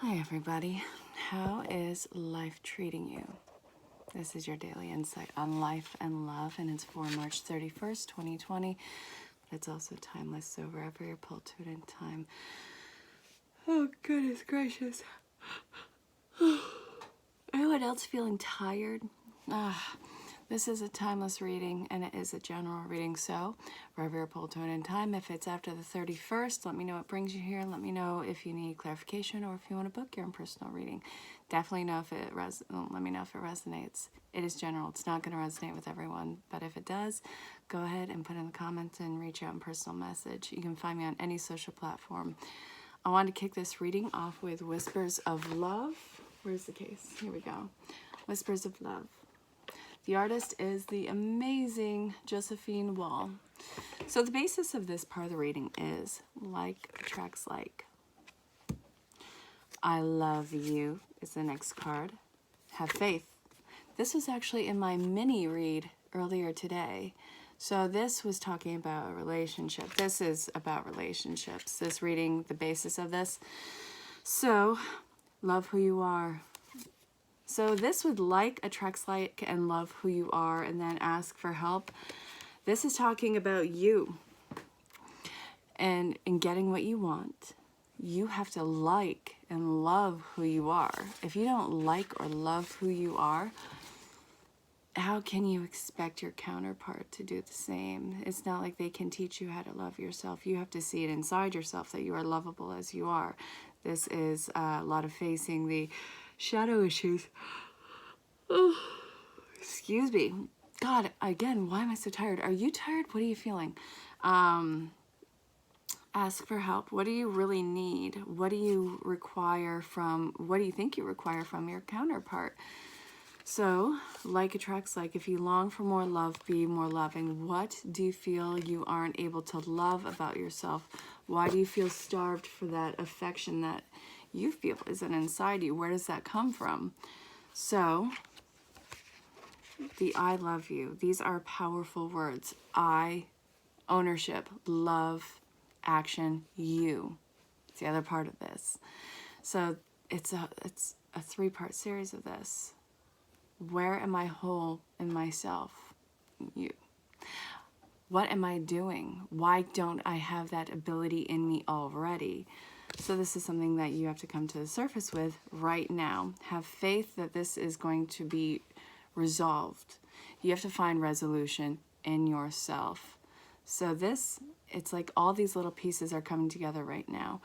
Hi everybody, how is life treating you? This is your daily insight on life and love, and it's for March 31st, 2020, but it's also timeless, so wherever you're pulled to it in time. Oh, goodness gracious. Anyone else feeling tired? This is a timeless reading, and it is a general reading, so wherever you're pulled to it in time, if it's after the 31st, let me know what brings you here. Let me know if you need clarification or if you want to book your own personal reading. Definitely know if it let me know if it resonates. It is general. It's not going to resonate with everyone, but if it does, go ahead and put in the comments and reach out in personal message. You can find me on any social platform. I wanted to kick this reading off with Whispers of Love. Where's the case? Here we go. Whispers of Love. The artist is the amazing Josephine Wall. So the basis of this part of the reading is like attracts like. I love you is the next card. Have faith. This was actually in my mini read earlier today. So this was talking about a relationship. This is about relationships. This reading, the basis of this. So, love who you are. So this would like attracts like and love who you are and then ask for help. This is talking about you. And in getting what you want, you have to like and love who you are. If you don't like or love who you are, how can you expect your counterpart to do the same? It's not like they can teach you how to love yourself. You have to see it inside yourself that you are lovable as you are. This is a lot of facing the shadow issues. Oh, excuse me. God, again, why am I so tired? Are you tired? What are you feeling? Ask for help. What do you really need? What do you think you require from your counterpart? So, like attracts like. If you long for more love, be more loving. What do you feel you aren't able to love about yourself? Why do you feel starved for that affection that you feel isn't inside you? Where does that come from? So, the I love you. These are powerful words. I, ownership, love, action, you. It's the other part of this. So it's a three-part series of this. Where am I whole in myself? You. What am I doing? Why don't I have that ability in me already? So this is something that you have to come to the surface with right now. Have faith that this is going to be resolved. You have to find resolution in yourself. So this, it's like all these little pieces are coming together right now.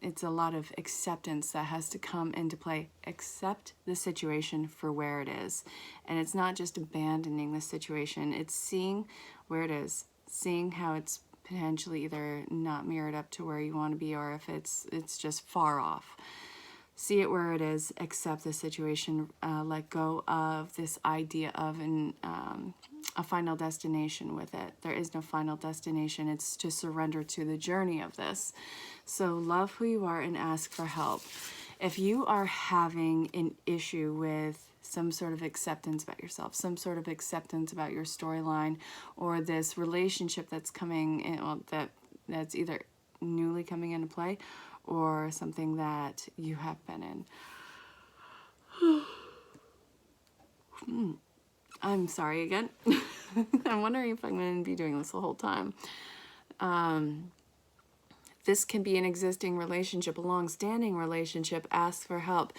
It's a lot of acceptance that has to come into play. Accept the situation for where it is. And it's not just abandoning the situation. It's seeing where it is. Seeing how it's potentially either not mirrored up to where you want to be, or if it's just far off. See it where it is. Accept the situation. Let go of this idea of a final destination with it. There is no final destination. It's to surrender to the journey of this. So love who you are and ask for help. If you are having an issue with some sort of acceptance about yourself, some sort of acceptance about your storyline, or this relationship that's coming in, well, that's either newly coming into play or something that you have been in. I'm sorry again. I'm wondering if I'm going to be doing this the whole time. This can be an existing relationship, a long-standing relationship. Ask for help.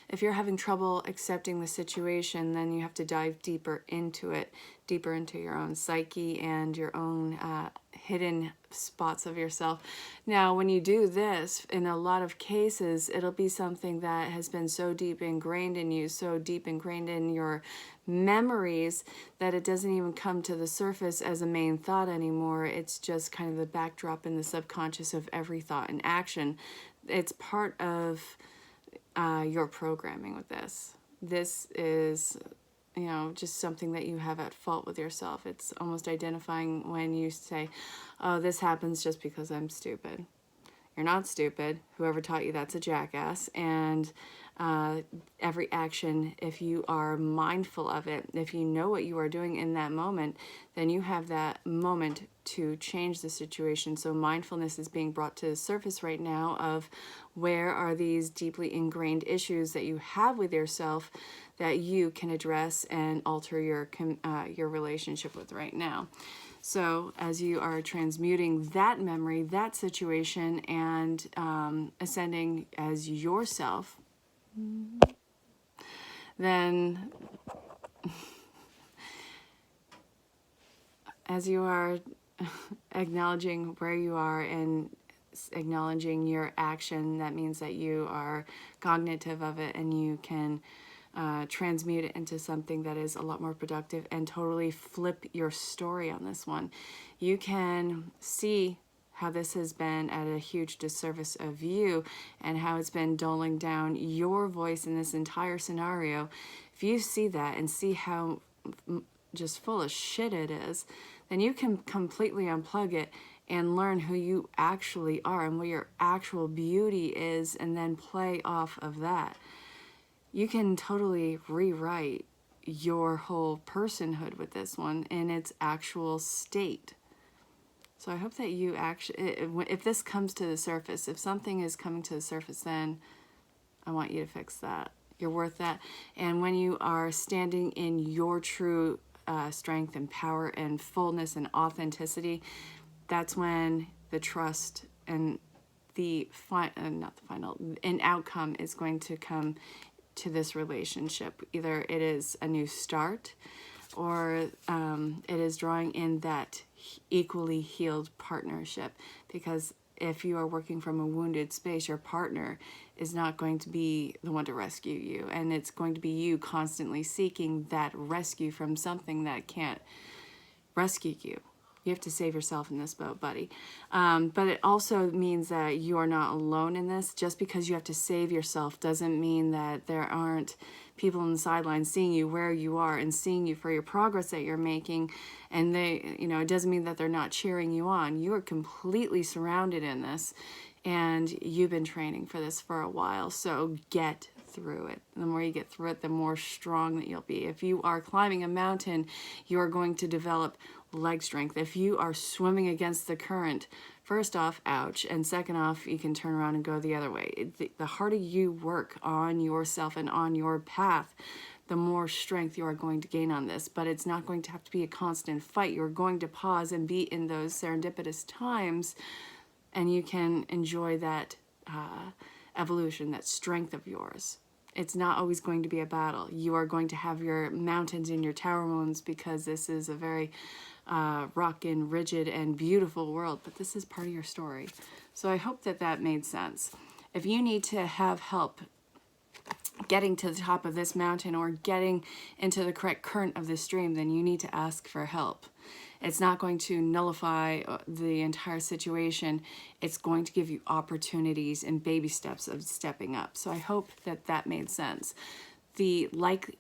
If you're having trouble accepting the situation, then you have to dive deeper into it, deeper into your own psyche and your own hidden spots of yourself. Now, when you do this, in a lot of cases, it'll be something that has been so deep ingrained in you, so deep ingrained in your memories, that it doesn't even come to the surface as a main thought anymore. It's just kind of the backdrop in the subconscious of every thought and action. It's part of your programming with this. This is, just something that you have at fault with yourself. It's almost identifying when you say, oh, this happens just because I'm stupid. You're not stupid. Whoever taught you that's a jackass. And every action, if you are mindful of it, if you know what you are doing in that moment, then you have that moment to change the situation. So mindfulness is being brought to the surface right now of where are these deeply ingrained issues that you have with yourself that you can address and alter your relationship with right now. So as you are transmuting that memory, that situation, and ascending as yourself, then as you are acknowledging where you are and acknowledging your action, that means that you are cognitive of it and you can transmute it into something that is a lot more productive and totally flip your story on this one. You can see how this has been at a huge disservice of you and how it's been doling down your voice in this entire scenario. If you see that and see how just full of shit it is, then you can completely unplug it and learn who you actually are and what your actual beauty is, and then play off of that. You can totally rewrite your whole personhood with this one in its actual state. So I hope that you actually, if this comes to the surface, if something is coming to the surface, then I want you to fix that. You're worth that. And when you are standing in your true strength and power and fullness and authenticity, that's when the trust and an outcome is going to come to this relationship. Either it is a new start, or it is drawing in that equally healed partnership. Because if you are working from a wounded space, your partner is not going to be the one to rescue you, and it's going to be you constantly seeking that rescue from something that can't rescue you. You have to save yourself in this boat, buddy. But it also means that you are not alone in this. Just because you have to save yourself doesn't mean that there aren't people on the sidelines seeing you where you are and seeing you for your progress that you're making. And they, it doesn't mean that they're not cheering you on. You are completely surrounded in this, and you've been training for this for a while. So get through it. The more you get through it, the more strong that you'll be. If you are climbing a mountain, you are going to develop leg strength. If you are swimming against the current, first off, ouch, and second off, you can turn around and go the other way. The harder you work on yourself and on your path, the more strength you are going to gain on this. But it's not going to have to be a constant fight. You're going to pause and be in those serendipitous times, and you can enjoy that evolution, that strength of yours. It's not always going to be a battle. You are going to have your mountains and your tower wounds, because this is a very rockin', rigid, and beautiful world, but this is part of your story. So I hope that that made sense. If you need to have help getting to the top of this mountain or getting into the correct current of this stream, then you need to ask for help. It's not going to nullify the entire situation. It's going to give you opportunities and baby steps of stepping up. So I hope that that made sense. The like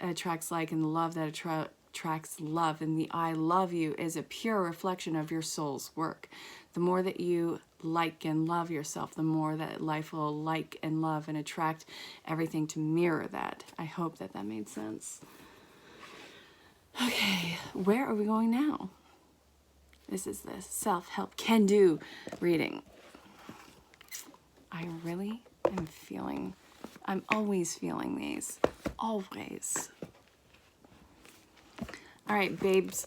attracts like, and the love that attracts love, and the I love you is a pure reflection of your soul's work. The more that you like and love yourself, the more that life will like and love and attract everything to mirror that. I hope that that made sense. Okay, where are we going now? This is the self-help can-do reading. I really am I'm always feeling these. Always. All right, babes.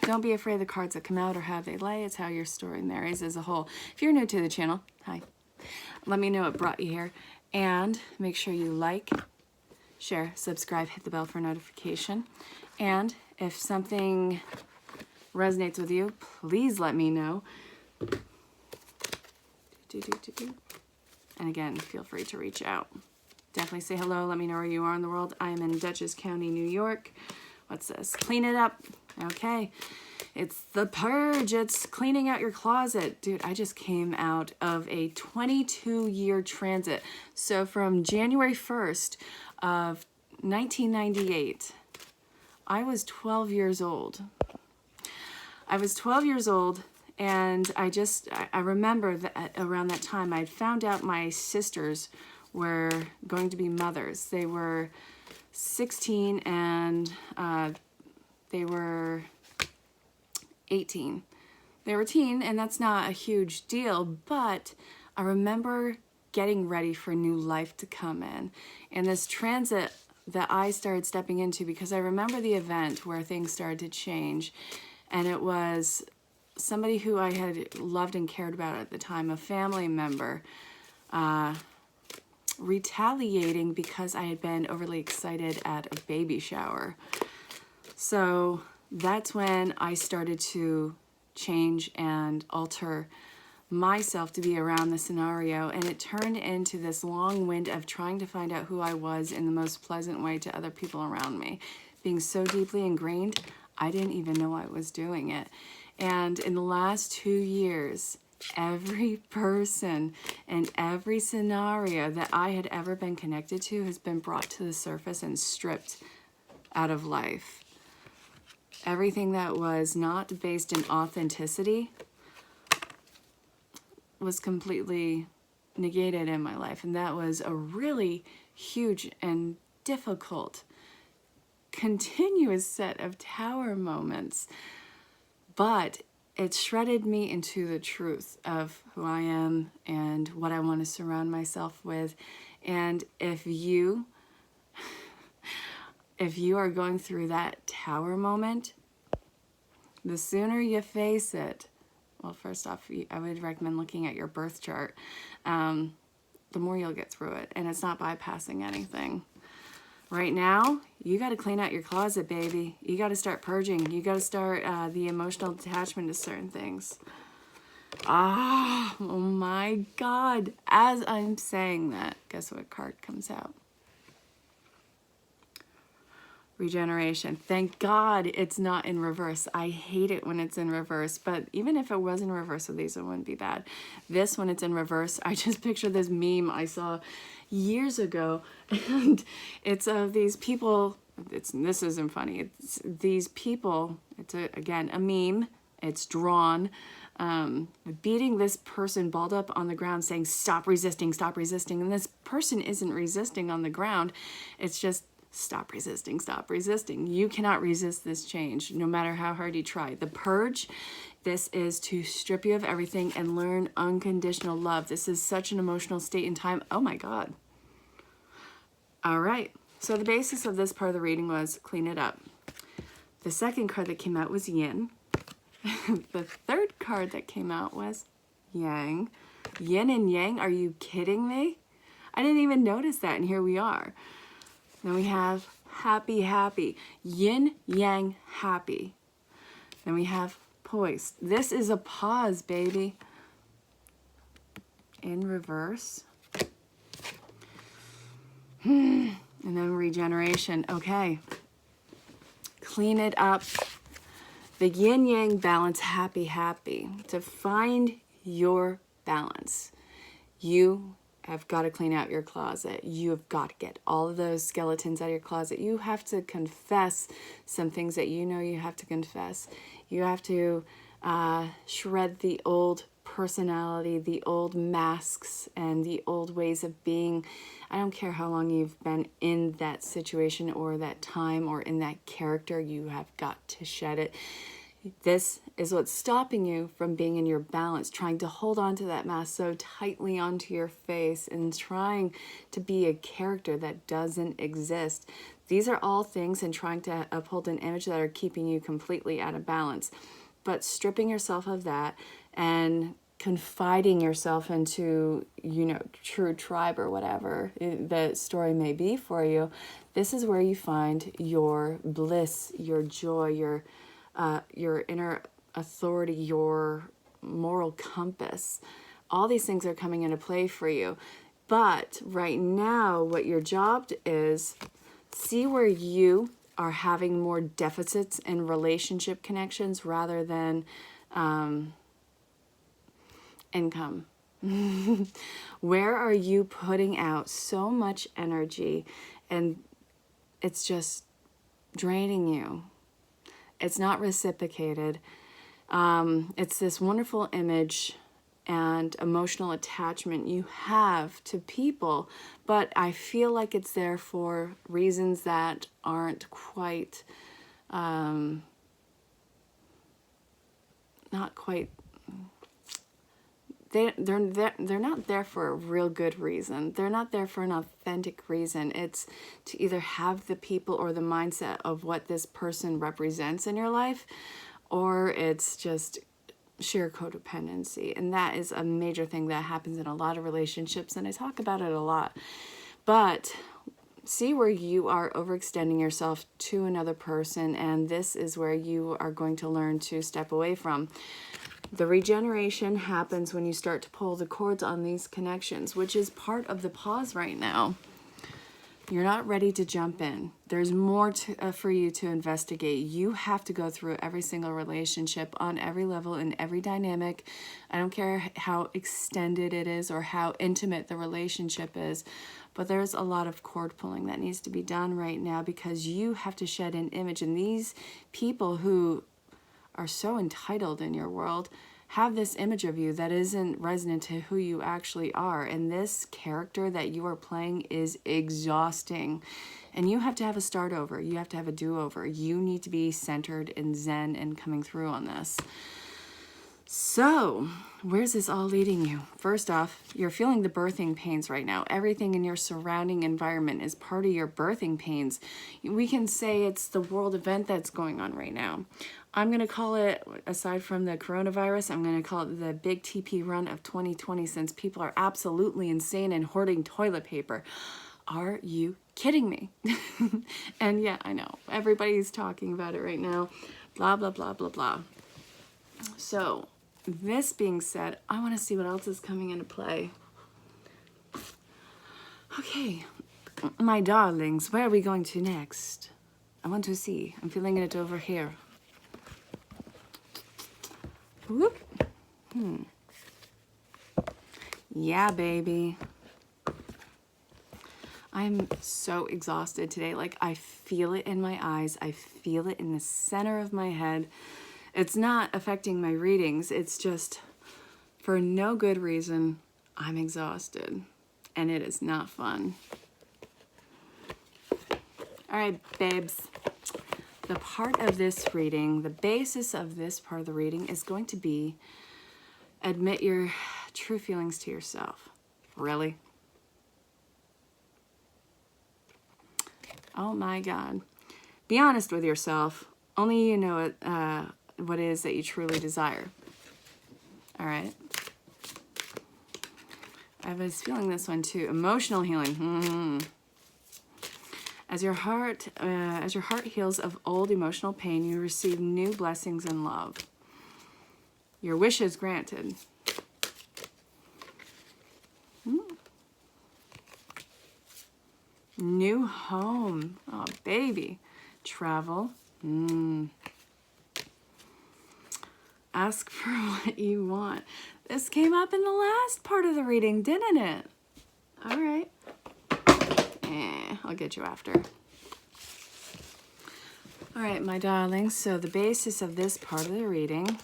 Don't be afraid of the cards that come out or how they lay. It's how your story marries as a whole. If you're new to the channel, hi. Let me know what brought you here. And make sure you like, share, subscribe, hit the bell for notification. And if something resonates with you, please let me know. And again, feel free to reach out. Definitely say hello. Let me know where you are in the world. I am in Dutchess County, New York. What's this? Clean it up. Okay. It's the purge. It's cleaning out your closet. Dude, I just came out of a 22-year transit. So from January 1st of 1998, I was 12 years old. I was 12 years old, And I remember that around that time, I'd found out my sisters were going to be mothers. They were 16 and they were 18. They were teen, and that's not a huge deal, but I remember getting ready for new life to come in. And this transit that I started stepping into, because I remember the event where things started to change, and it was somebody who I had loved and cared about at the time, a family member, retaliating because I had been overly excited at a baby shower. So that's when I started to change and alter myself to be around the scenario, and it turned into this long wind of trying to find out who I was in the most pleasant way to other people around me, being so deeply ingrained I didn't even know I was doing it. And in the last 2 years, every person and every scenario that I had ever been connected to has been brought to the surface and stripped out of life. Everything that was not based in authenticity was completely negated in my life. And that was a really huge and difficult, continuous set of tower moments. But it shredded me into the truth of who I am and what I want to surround myself with. And if you are going through that tower moment, the sooner you face it, well, first off, I would recommend looking at your birth chart. The more you'll get through it, and it's not bypassing anything. Right now, you got to clean out your closet, baby. You got to start purging. You got to start the emotional attachment to certain things. Oh my God. As I'm saying that, guess what card comes out? Regeneration. Thank God it's not in reverse. I hate it when it's in reverse, but even if it was in reverse with these, it wouldn't be bad. This, when it's in reverse, I just picture this meme I saw years ago, and it's of these people. This isn't funny. It's these people. It's again a meme. It's drawn, beating this person balled up on the ground, saying, "Stop resisting, stop resisting." And this person isn't resisting on the ground. It's just, stop resisting, stop resisting. You cannot resist this change, no matter how hard you try. The purge, this is to strip you of everything and learn unconditional love. This is such an emotional state in time. Oh my God. All right. So the basis of this part of the reading was clean it up. The second card that came out was yin. The third card that came out was yang. Yin and yang, are you kidding me? I didn't even notice that, and here we are. Then we have happy, happy. Yin, yang, happy. Then we have poised. This is a pause, baby. In reverse. And then regeneration. Okay. Clean it up. The yin, yang balance, happy, happy. To find your balance, you have got to clean out your closet. You have got to get all of those skeletons out of your closet. You have to confess some things that you know you have to confess. You have to shred the old personality, the old masks, and the old ways of being. I don't care how long you've been in that situation or that time or in that character, you have got to shed it. This is what's stopping you from being in your balance, trying to hold on to that mask so tightly onto your face and trying to be a character that doesn't exist. These are all things and trying to uphold an image that are keeping you completely out of balance. But stripping yourself of that and confiding yourself into, true tribe or whatever the story may be for you, this is where you find your bliss, your joy, your inner authority, your moral compass. All these things are coming into play for you. But right now, what your job is, see where you are having more deficits in relationship connections rather than income. Where are you putting out so much energy and it's just draining you? It's not reciprocated. It's this wonderful image and emotional attachment you have to people, but I feel like it's there for reasons that aren't quite, not quite, they're not there for a real good reason. They're not there for an authentic reason. It's to either have the people or the mindset of what this person represents in your life, or it's just sheer codependency. And that is a major thing that happens in a lot of relationships, and I talk about it a lot. But see where you are overextending yourself to another person, and this is where you are going to learn to step away from. The regeneration happens when you start to pull the cords on these connections, which is part of the pause right now. You're not ready to jump in. There's more for you to investigate. You have to go through every single relationship on every level in every dynamic. I don't care how extended it is or how intimate the relationship is, but there's a lot of cord pulling that needs to be done right now, because you have to shed an image. And these people who are so entitled in your world have this image of you that isn't resonant to who you actually are. And this character that you are playing is exhausting. And you have to have a start over. You have to have a do-over. You need to be centered and zen and coming through on this. So, where's this all leading you? First off, you're feeling the birthing pains right now. Everything in your surrounding environment is part of your birthing pains. We can say it's the world event that's going on right now. I'm going to call it, aside from the coronavirus, I'm going to call it the big TP run of 2020, since people are absolutely insane and hoarding toilet paper. Are you kidding me? And yeah, I know. Everybody's talking about it right now. Blah, blah, blah, blah, blah. So, this being said, I want to see what else is coming into play. Okay, my darlings, where are we going to next? I want to see. I'm feeling it over here. Whoop. Yeah, baby. I'm so exhausted today. Like, I feel it in my eyes. I feel it in the center of my head. It's not affecting my readings. It's just, for no good reason, I'm exhausted. And it is not fun. All right, babes. The part of this reading, the basis of this part of the reading is going to be admit your true feelings to yourself. Really? Oh my God. Be honest with yourself. Only you know it, what it is that you truly desire. All right. I was feeling this one too. Emotional healing. As your heart heals of old emotional pain, you receive new blessings and love. Your wish is granted. New home. Oh, baby. Travel. Ask for what you want. This came up in the last part of the reading, didn't it? All right. I'll get you after. All right, my darlings. So the basis of this part of the reading.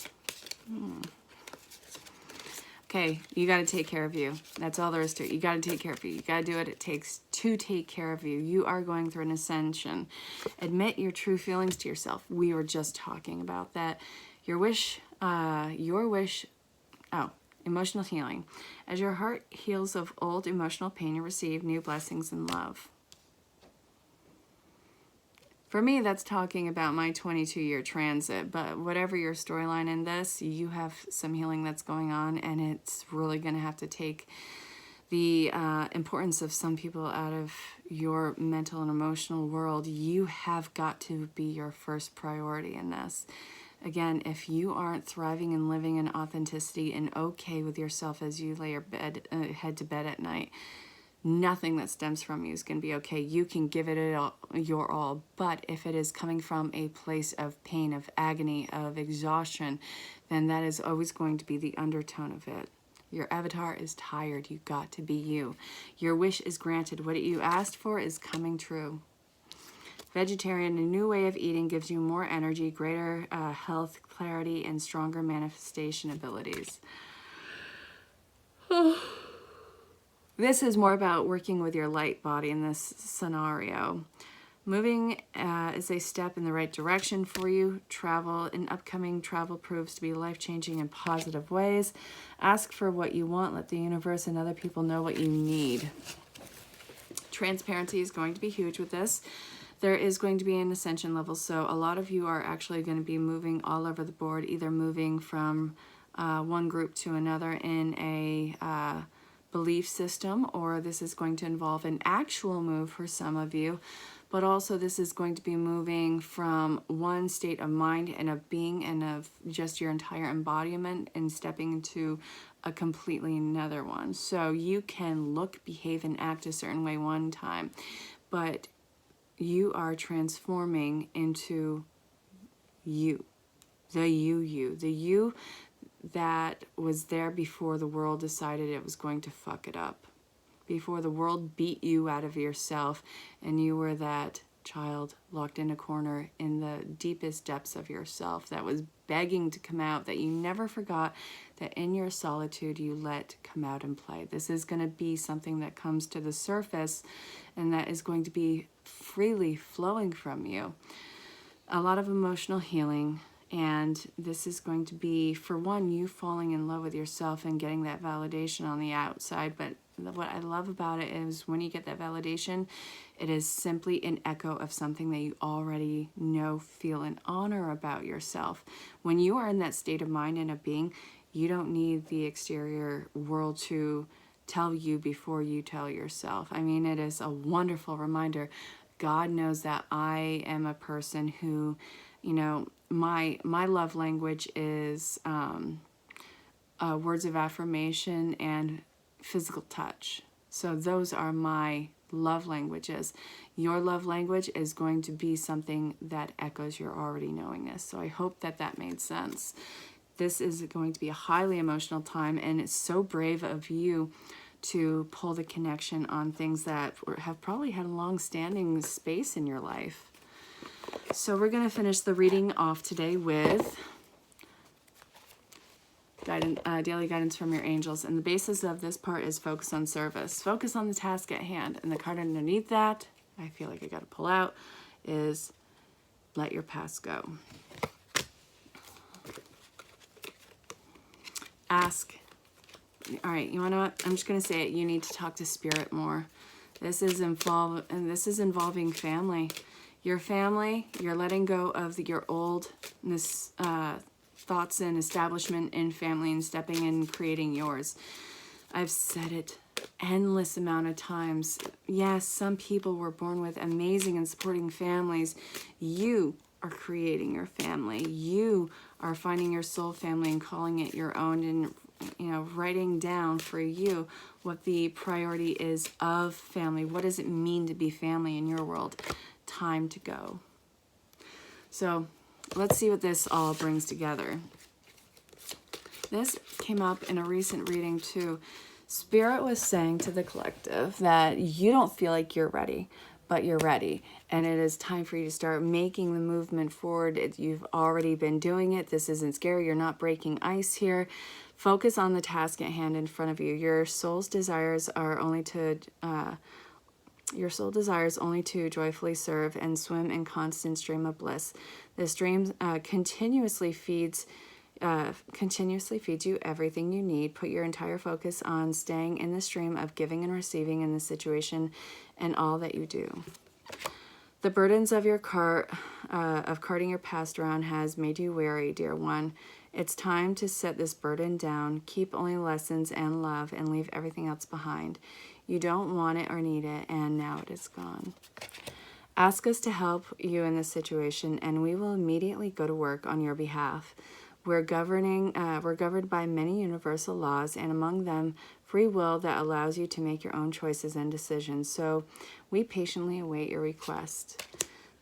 Okay, you got to take care of you. That's all there is to it. You got to take care of you. You got to do what it takes to take care of you. You are going through an ascension. Admit your true feelings to yourself. We were just talking about that. Your wish, emotional healing. As your heart heals of old emotional pain, you receive new blessings and love. For me, that's talking about my 22-year transit, but whatever your storyline in this, you have some healing that's going on, and it's really going to have to take the importance of some people out of your mental and emotional world. You have got to be your first priority in this. Again, if you aren't thriving and living in authenticity and okay with yourself as you lay your head to bed at night, nothing that stems from you is going to be okay. You can give it your all, but if it is coming from a place of pain, of agony, of exhaustion, then that is always going to be the undertone of it. Your avatar is tired. You got to be you. Your wish is granted. What you asked for is coming true. Vegetarian, a new way of eating gives you more energy, greater health, clarity, and stronger manifestation abilities. This is more about working with your light body in this scenario. Moving is a step in the right direction for you. Travel, an upcoming travel proves to be life-changing in positive ways. Ask for what you want. Let the universe and other people know what you need. Transparency is going to be huge with this. There is going to be an ascension level, so a lot of you are actually going to be moving all over the board, either moving from one group to another in a belief system, or this is going to involve an actual move for some of you, but also this is going to be moving from one state of mind and of being and of just your entire embodiment and stepping into a completely another one. So you can look, behave, and act a certain way one time, but you are transforming into you, the you that was there before the world decided it was going to fuck it up, before the world beat you out of yourself and you were that child locked in a corner in the deepest depths of yourself that was begging to come out, that you never forgot, that in your solitude you let come out and play. This is going to be something that comes to the surface and that is going to be freely flowing from you. A lot of emotional healing, and this is going to be, for one, you falling in love with yourself and getting that validation on the outside. But what I love about it is when you get that validation, it is simply an echo of something that you already know, feel, and honor about yourself. When you are in that state of mind and of being, you don't need the exterior world to tell you before you tell yourself. I mean, it is a wonderful reminder. God knows that I am a person who, you know, my love language is words of affirmation and physical touch. So those are my love languages. Your love language is going to be something that echoes your already knowingness. So I hope that that made sense. This is going to be a highly emotional time, and it's so brave of you to pull the connection on things that have probably had a long-standing space in your life. So we're going to finish the reading off today with daily guidance from your angels. And the basis of this part is focus on service. Focus on the task at hand. And the card underneath that, I feel like I got to pull out, is let your past go. Ask. All right, you know what? I'm just going to say it. You need to talk to spirit more. This is involving family. Your family, you're letting go of your old thoughts and establishment in family and stepping in and creating yours. I've said it endless amount of times. Yes, some people were born with amazing and supporting families. You are creating your family. You are finding your soul family and calling it your own, and writing down for you what the priority is of family. What does it mean to be family in your world? Time to go. So let's see what this all brings together. This came up in a recent reading too. Spirit was saying to the collective that you don't feel like you're ready, but you're ready. And it is time for you to start making the movement forward. You've already been doing it. This isn't scary. You're not breaking ice here. Focus on the task at hand in front of you. Your soul's desires are only to joyfully serve and swim in constant stream of bliss. This stream continuously feeds you everything you need. Put your entire focus on staying in the stream of giving and receiving in this situation and all that you do. The burdens of your carting your past around has made you weary, dear one. It's time to set this burden down. Keep only lessons and love and leave everything else behind. You don't want it or need it, and now it is gone. Ask us to help you in this situation, and we will immediately go to work on your behalf. We're governed by many universal laws, and among them, free will that allows you to make your own choices and decisions. So we patiently await your request.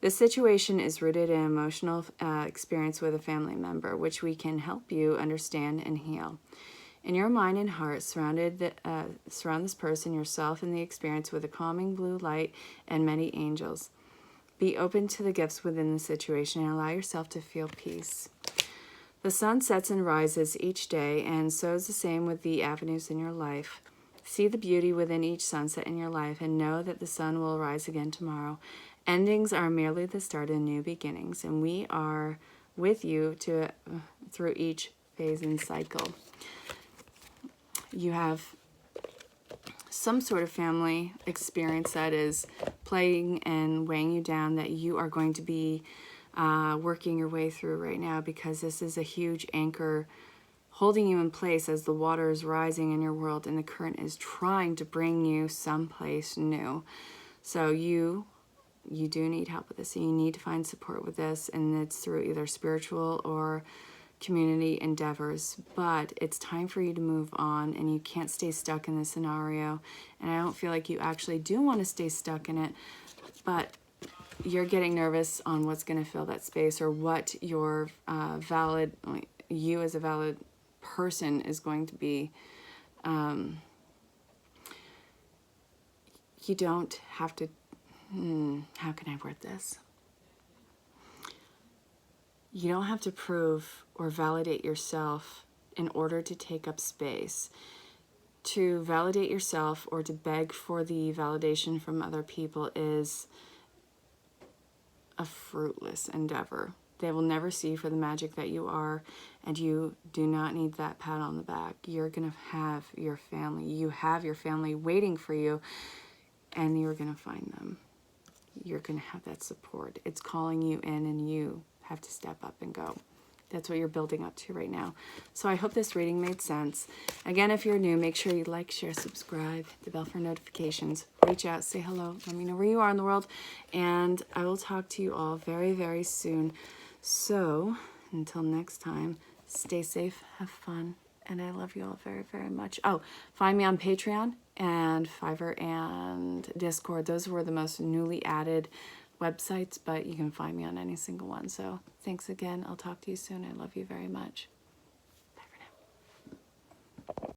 This situation is rooted in emotional experience with a family member, which we can help you understand and heal. In your mind and heart, surround this person, yourself, and the experience with a calming blue light and many angels. Be open to the gifts within the situation and allow yourself to feel peace. The sun sets and rises each day, and so is the same with the avenues in your life. See the beauty within each sunset in your life and know that the sun will rise again tomorrow. Endings are merely the start of new beginnings, and we are with you through each phase and cycle. You have some sort of family experience that is playing and weighing you down that you are going to be working your way through right now, because this is a huge anchor holding you in place as the water is rising in your world and the current is trying to bring you someplace new. So you do need help with this, and you need to find support with this, and it's through either spiritual or community endeavors. But it's time for you to move on, and you can't stay stuck in this scenario. And I don't feel like you actually do want to stay stuck in it, but you're getting nervous on what's going to fill that space, or what your you as a valid person is going to be. You don't have to, how can I word this? You don't have to prove or validate yourself in order to take up space. To validate yourself or to beg for the validation from other people is a fruitless endeavor. They will never see you for the magic that you are, and you do not need that pat on the back. You're going to have your family. You have your family waiting for you, and you're going to find them. You're going to have that support. It's calling you in, and you have to step up and go. That's what you're building up to right now. So I hope this reading made sense. Again, if you're new, make sure you like, share, subscribe, hit the bell for notifications. Reach out, say hello, let me know where you are in the world, and I will talk to you all very, very soon. So until next time, stay safe, have fun, and I love you all very, very much. Oh, find me on Patreon and Fiverr and Discord. Those were the most newly added websites, but you can find me on any single one. So thanks again. I'll talk to you soon. I love you very much.